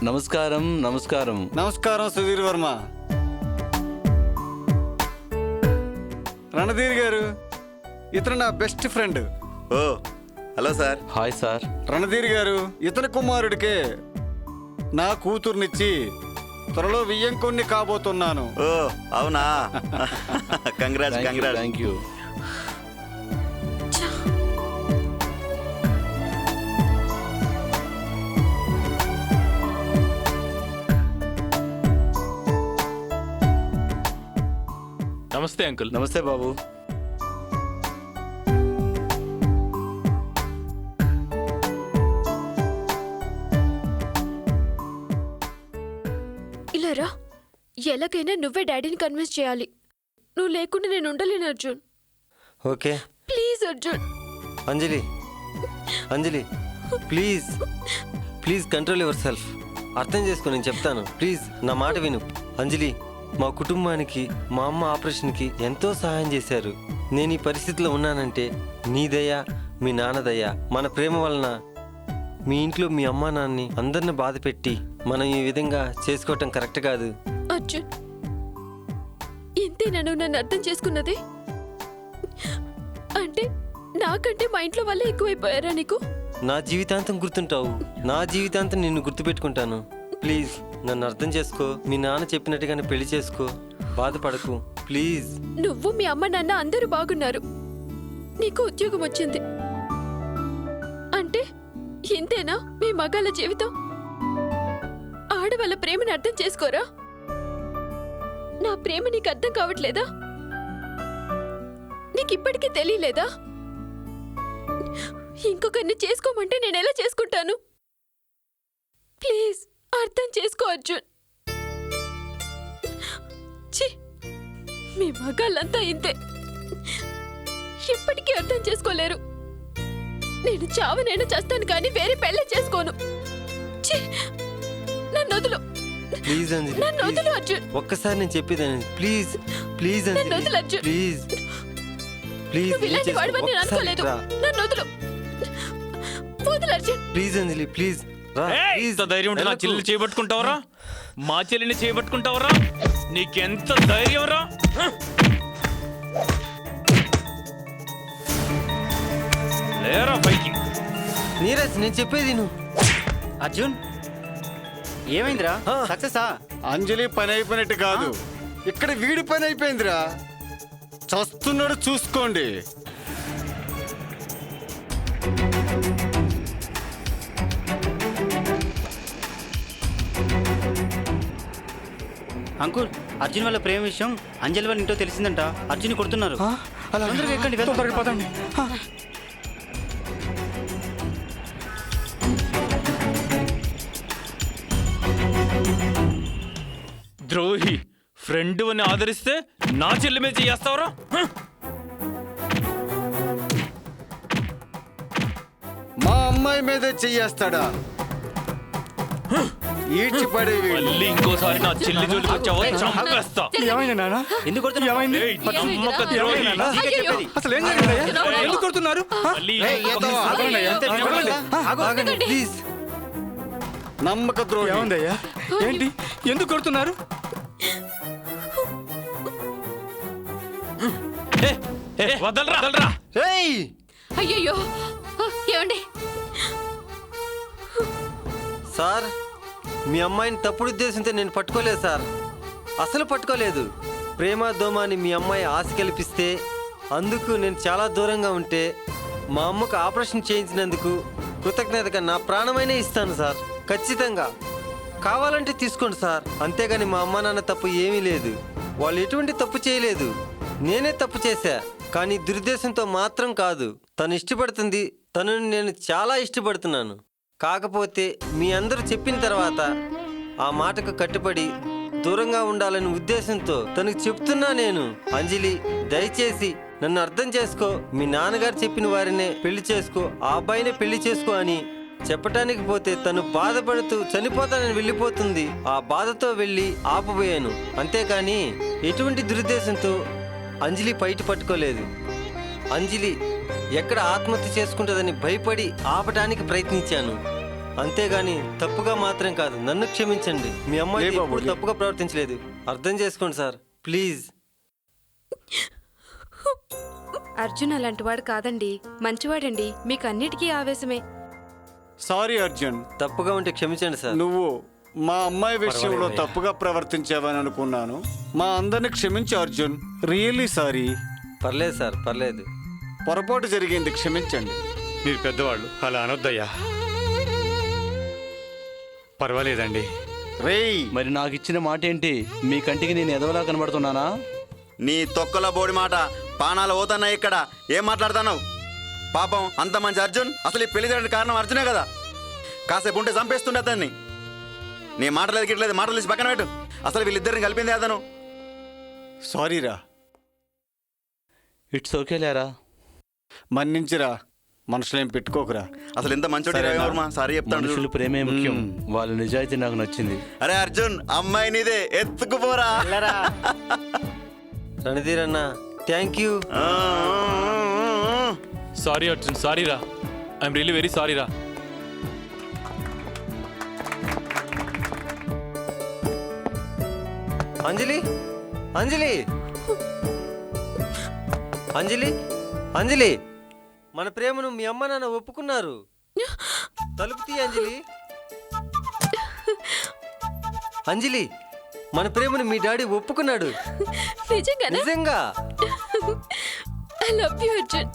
నమస్కారం. నమస్కారం. నమస్కారం సుధీర్ వర్మ. రణధీర్ గారు, ఇతను నా బెస్ట్ ఫ్రెండ్. ఓ hello sir. Hi sir. Randhir గారు, ఇతని కుమారుడికే నా కూతుర్నిచ్చి త్వరలో వియ్యంకుణ్ణి కాబోతున్నాను. ఓ అవునా? Congrats congrats. Thank you. నమస్తే అంకుల్. నమస్తే బాబు. ఇలా రా. ఎలాగైనా నువ్వే డాడీని కన్విన్స్ చేయాలి. నువ్వు లేకుండా నేను ఉండలేను Arjun. Okay please Arjun. Anjali, Anjali please please control your self. అర్థం చేసుకో, నేను చెప్తాను. ప్లీజ్ నా మాట విను. అంజలి, మా కుటుంబానికి మా అమ్మ ఆపరేషన్కి ఎంతో సహాయం చేశారు. నేను ఈ పరిస్థితిలో ఉన్నానంటే నీ దయ, మీ నాన్న దయ, మన ప్రేమ వలన. మీ ఇంట్లో మీ అమ్మా నాన్నని అందరిని బాధ పెట్టి మనం ఈ విధంగా చేసుకోవటం కరెక్ట్ కాదు. అర్జున్, ఇంతేనా నువ్వు నన్ను అర్థం చేసుకున్నది? అంటే నాకంటే మా ఇంట్లో వాళ్ళే ఎక్కువైపోయారా నీకు? నా జీవితాంతం గుర్తుంటావు. నా జీవితాంతం నిన్ను గుర్తుపెట్టుకుంటాను. ప్లీజ్ నన్ను అర్థం చేసుకో. మీ నాన్న చెప్పినట్టుగానే పెళ్లి చేసుకో. బాధపడకు ప్లీజ్. నువ్వు మీ అమ్మ నాన్న అందరూ బాగున్నారు. నీకు ఉద్యోగం వచ్చింది అంటే ఇంతేనా మీ మగాళ్ళ జీవితం? ఆడవాళ్ళ ప్రేమని అర్థం చేసుకోరా? నా ప్రేమ నీకు అర్థం కావట్లేదా? నీకు ఇప్పటికీ తెలియలేదా? ఇంకొకరిని చేసుకోమంటే నేను ఎలా చేసుకుంటాను? ప్లీజ్ అర్థం చేసుకో అర్జున్. ఛీ, మీ మగాళ్ళంతా ఇంతే. ఇప్పటికీ అర్థం చేసుకోలేరు. నేను చావనైనా చేస్తాను కానీ వేరే పెళ్లి చేసుకోను. ఛీ, నన్ను వదులు. ప్లీజ్ అంజలి, నన్ను వదులు అర్జున్. ఒక్కసారి నేను చెప్పేదాన్ని. ప్లీజ్ ప్లీజ్ నన్ను అంజలి, వదులు అర్జున్. Please please. నువ్వు ఇలాంటి వాడివని నేను అనుకోలేదు. నన్ను వదులు. వదులు అర్జున్. ప్లీజ్ అంజలి, ప్లీజ్ రా. ఎంత ధైర్యం ఉంటే నా చెల్లిని చేపట్టుకుంటావరా? మా చెల్లిని చేపట్టుకుంటావరా? నీకెంత ధైర్యం రా? లేరా పైకి. నీరజ్, నేను చెప్పేది నువ్వు. అర్జున్ ఏమైందిరా? సక్సెసా? అంజలి పని అయిపోయినట్టు కాదు, ఇక్కడ వీడి పని అయిపోయిందిరా. చస్తున్నాడు చూసుకోండి. అంకుల్, అర్జున్ వాళ్ళ ప్రేమ విషయం అంజలి వాళ్ళ ఇంట్లో తెలిసిందంట. అర్జున్ కొడుతున్నారు. తొందరగా ఎక్కండి, వెళ్దాం. ద్రోహి, ఫ్రెండ్ అని ఆదరిస్తే నా చెల్లి మీద చేస్తావరా? మా అమ్మాయి మీదే చెయ్యేస్తాడా? ఈడ్చిపడే మళ్ళీ ఇంకోసారి నా చెల్లి జోలికి వచ్చావో చంపేస్తా. ఎందుకు కొడుతున్నారు? ఏయ్, నమ్మక ద్రోహి. అయ్యయ్యో. ఎందుకు కొడుతున్నారు? మళ్ళీ ఆగండి ప్లీజ్. నమ్మక ద్రోహి. ఏంటి ఎందుకు కొడుతున్నారు? వదలరా వదలరా. ఏయ్, అయ్యయ్యో. ఏమండి? సార్, మీ అమ్మాయిని తప్పుడు ఉద్దేశంతో నేను పట్టుకోలేదు సార్. అసలు పట్టుకోలేదు. ప్రేమ దోమ అని మీ అమ్మాయి ఆశ కల్పిస్తే అందుకు నేను చాలా దూరంగా ఉంటే మా అమ్మకు ఆపరేషన్ చేయించినందుకు కృతజ్ఞతగా నా ప్రాణమైనా ఇస్తాను సార్. ఖచ్చితంగా కావాలంటే తీసుకోండి సార్. అంతేగాని మా అమ్మ నాన్న తప్పు ఏమీ లేదు. వాళ్ళు ఎటువంటి తప్పు చేయలేదు. నేనే తప్పు చేశా. కానీ దురుద్దేశంతో మాత్రం కాదు. తను ఇష్టపడుతుంది, తనను నేను చాలా ఇష్టపడుతున్నాను. కాకపోతే మీ అందరూ చెప్పిన తర్వాత ఆ మాటకు కట్టుబడి దూరంగా ఉండాలనే ఉద్దేశంతో తనకు చెప్తున్నా నేను. అంజలి, దయచేసి నన్ను అర్థం చేసుకో. మీ నాన్నగారు చెప్పిన వారినే పెళ్లి చేసుకో, ఆ అబ్బాయినే పెళ్లి చేసుకో అని చెప్పటానికి పోతే తను బాధపడుతూ చనిపోతానని వెళ్ళిపోతుంది. ఆ బాధతో వెళ్ళి ఆపబోయాను. అంతేకాని ఎటువంటి దురుద్దేశంతో అంజలి పైట పట్టుకోలేదు. అంజలి ఎక్కడ ఆత్మహత్య చేసుకుంటుందని భయపడి ఆపటానికి ప్రయత్నించాను. అంతేగాని తప్పుగా మాత్రం కాదు, నన్ను క్షమించండి. మీ అమ్మాయి లే బాబు, ఎప్పుడు లే. తప్పుగా ప్రవర్తించలేదు. అర్థం చేసుకోండి సార్, ప్లీజ్. అర్జున్ అలాంటివాడు కాదండి, మంచివాడండి. మీకు అన్నిటికీ ఆవేశమే. సారీ అర్జున్, తప్పుగా ఉంటే క్షమించండి సార్. నువ్వు మా అమ్మాయి విషయంలో పర్వాలేదయ్యా. తప్పుగా ప్రవర్తించావని అనుకున్నాను. మా అందరిని క్షమించు అర్జున్, రియల్లీ సారీ. పర్లేదు సార్, పర్లేదు. పొరపాటు జరిగింది, క్షమించండి. మీరు పెద్దవాళ్ళు, అలా అనొద్దయ్యా. పర్వాలేదండి. రేయ్, మరి నాకు ఇచ్చిన మాట ఏంటి? మీ కంటికి నేను ఎదవలా కనబడుతున్నానా? నీ తొక్కల బోడి మాట పానాలు పోతున్నాయి ఇక్కడ. ఏం మాట్లాడుతున్నావు? పాపం అంత మంచి అర్జున్ అసలు ఈ పెళ్లి జరగడానికి కారణం అర్జునే కదా. కాసేపు ఉంటే చంపేస్తుండే అతన్ని. నీ మాటలేదు గిట్లేదు, మాటలు తీసి పక్కన పెట్టు. అసలు వీళ్ళిద్దరిని కలిపింది అతను. సారీరా, ఇట్స్ ఓకే లేరా. మన్నించిరా, మనసులేం పెట్టుకోకురా. అసలు ఎంత మంచోడు సరేనా? రవివర్మ, సారీ చెప్తాను మనుషులు చూడు. ప్రేమే ముఖ్యం. వాళ్ళ నిజాయితీ నాకు నచ్చింది. అరే అర్జున్, అమ్మాయి నీదే, ఎత్తుకుపోరా. రణధీర్ అన్న, థ్యాంక్ యూ. ఆ, సారీ అర్జున్, సారీ రా. ఐఎమ్ రియలీ వెరీ సారీ రా. అంజలి, అంజలి, అంజలి, అంజలి, మన ప్రేమను మీ అమ్మ నాన్న ఒప్పుకున్నారు. తలుపు తీ అంజలి. అంజలి, మన ప్రేమను మీ డాడీ ఒప్పుకున్నాడు. నిజంగానా? నిజంగా. I love you Arjun.